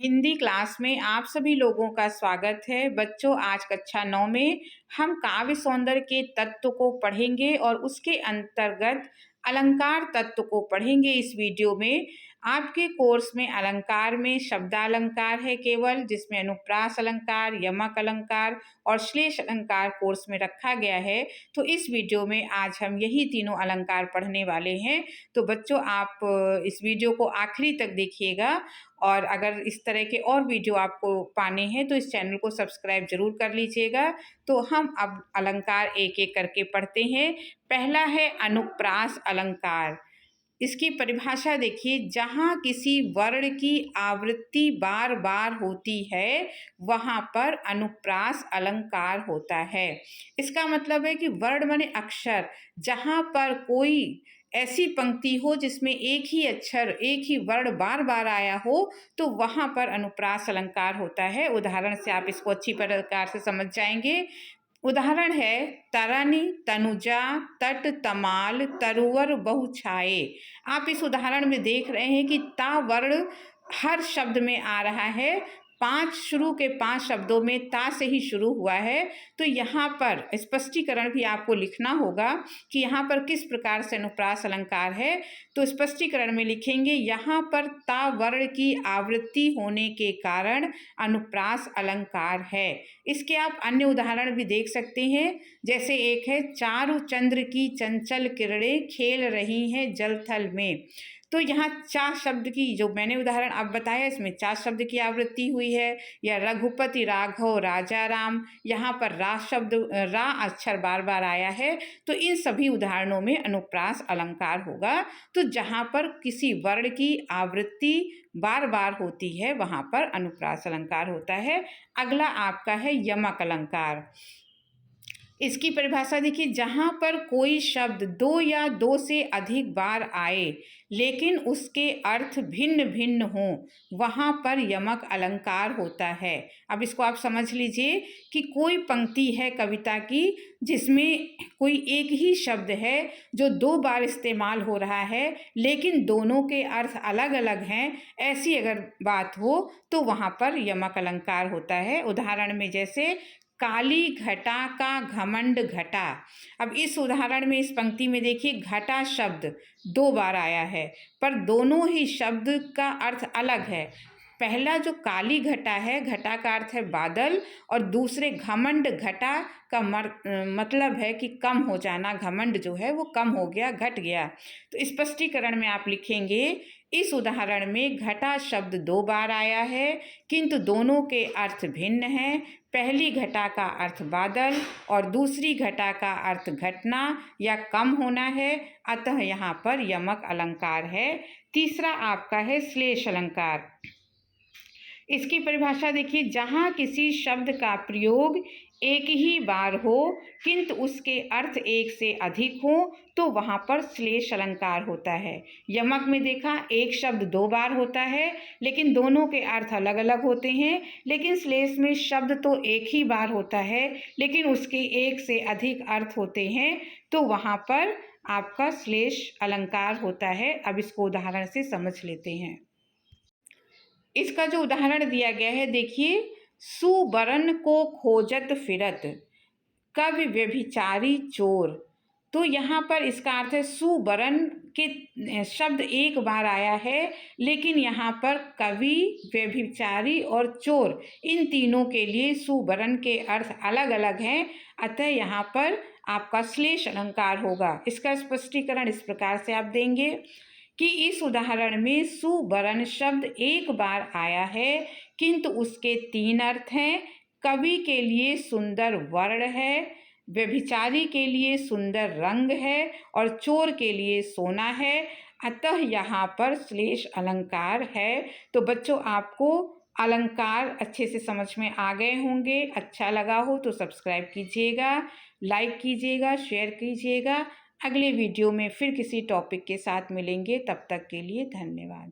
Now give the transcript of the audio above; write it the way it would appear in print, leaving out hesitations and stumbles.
Hindi class में आप सभी लोगों का स्वागत है। बच्चों, आज कक्षा 9 में हम काव्य सौंदर्य के तत्व को पढ़ेंगे और उसके अंतर्गत अलंकार तत्व को पढ़ेंगे। इस वीडियो में आपके कोर्स में अलंकार में शब्दालंकार है केवल, जिसमें अनुप्रास अलंकार, यमक अलंकार और श्लेष अलंकार कोर्स में रखा गया है। तो इस वीडियो में आज हम यही तीनों अलंकार पढ़ने वाले हैं। तो बच्चों, आप इस वीडियो को आखिरी तक देखिएगा और अगर इस तरह के और वीडियो आपको पाने हैं तो इस चैनल को सब्सक्राइब जरूर कर लीजिएगा। तो हम अब अलंकार एक एक करके पढ़ते हैं। पहला है अनुप्रास अलंकार। इसकी परिभाषा देखिए, जहाँ किसी वर्ण की आवृत्ति बार बार होती है वहाँ पर अनुप्रास अलंकार होता है। इसका मतलब है कि वर्ण माने अक्षर, जहाँ पर कोई ऐसी पंक्ति हो जिसमें एक ही अक्षर, एक ही वर्ण बार बार आया हो, तो वहाँ पर अनुप्रास अलंकार होता है। उदाहरण से आप इसको अच्छी प्रकार से समझ जाएंगे। उदाहरण है तरनी, तनुजा, तट, तमाल, तरुवर, बहुछाए। आप इस उदाहरण में देख रहे हैं कि ता वर्ण हर शब्द में आ रहा है। शुरू के 5 शब्दों में ता से ही शुरू हुआ है। तो यहाँ पर स्पष्टीकरण भी आपको लिखना होगा कि यहाँ पर किस प्रकार से अनुप्रास अलंकार है। तो स्पष्टीकरण में लिखेंगे, यहाँ पर ता वर्ण की आवृत्ति होने के कारण अनुप्रास अलंकार है। इसके आप अन्य उदाहरण भी देख सकते हैं। जैसे एक है चारु चंद्र की चंचल किरणें खेल रही हैं जल थल में। तो यहाँ चार शब्द की, जो मैंने उदाहरण अब बताया, इसमें चार शब्द की आवृत्ति हुई है। या रघुपति राघव राजा राम, यहाँ पर रा शब्द, रा अक्षर बार बार आया है। तो इन सभी उदाहरणों में अनुप्रास अलंकार होगा। तो जहाँ पर किसी वर्ण की आवृत्ति बार बार होती है वहाँ पर अनुप्रास अलंकार होता है। अगला आपका है यमक अलंकार। इसकी परिभाषा देखिए, जहाँ पर कोई शब्द दो या दो से अधिक बार आए लेकिन उसके अर्थ भिन्न भिन्न हों, वहाँ पर यमक अलंकार होता है। अब इसको आप समझ लीजिए कि कोई पंक्ति है कविता की जिसमें कोई एक ही शब्द है जो 2 बार इस्तेमाल हो रहा है लेकिन दोनों के अर्थ अलग अलग हैं। ऐसी अगर बात हो तो वहाँ पर यमक अलंकार होता है। उदाहरण में जैसे काली घटा का घमंड घटा। अब इस उदाहरण में, इस पंक्ति में देखिए, घटा शब्द 2 बार आया है पर दोनों ही शब्द का अर्थ अलग है। पहला जो काली घटा है, घटा का अर्थ है बादल, और दूसरे घमंड घटा का मतलब है कि कम हो जाना। घमंड जो है वो कम हो गया, घट गया। तो स्पष्टीकरण में आप लिखेंगे, इस उदाहरण में घटा शब्द 2 बार आया है किंतु दोनों के अर्थ भिन्न हैं। पहली घटा का अर्थ बादल और दूसरी घटा का अर्थ घटना या कम होना है, अतः यहाँ पर यमक अलंकार है। तीसरा आपका है श्लेष अलंकार। इसकी परिभाषा देखिए, जहाँ किसी शब्द का प्रयोग एक ही बार हो किंतु उसके अर्थ एक से अधिक हो तो वहाँ पर श्लेष अलंकार होता है। यमक में देखा, एक शब्द 2 बार होता है लेकिन दोनों के अर्थ अलग अलग होते हैं। लेकिन श्लेष में शब्द तो एक ही बार होता है लेकिन उसके एक से अधिक अर्थ होते हैं, तो वहाँ पर आपका श्लेष अलंकार होता है। अब इसको उदाहरण से समझ लेते हैं। इसका जो उदाहरण दिया गया है देखिए, सुबरन को खोजत फिरत कवि व्यभिचारी चोर। तो यहाँ पर इसका अर्थ है, सुबरन के शब्द एक बार आया है लेकिन यहाँ पर कवि, व्यभिचारी और चोर, इन तीनों के लिए सुबरन के अर्थ अलग अलग हैं, अतः यहाँ पर आपका श्लेष अलंकार होगा। इसका स्पष्टीकरण इस प्रकार से आप देंगे कि इस उदाहरण में सुबरन शब्द एक बार आया है किंतु उसके 3 अर्थ हैं। कवि के लिए सुंदर वर्ण है, व्यभिचारी के लिए सुंदर रंग है और चोर के लिए सोना है, अतः यहाँ पर श्लेष अलंकार है। तो बच्चों, आपको अलंकार अच्छे से समझ में आ गए होंगे। अच्छा लगा हो तो सब्सक्राइब कीजिएगा, लाइक कीजिएगा, शेयर कीजिएगा। अगले वीडियो में फिर किसी टॉपिक के साथ मिलेंगे। तब तक के लिए धन्यवाद।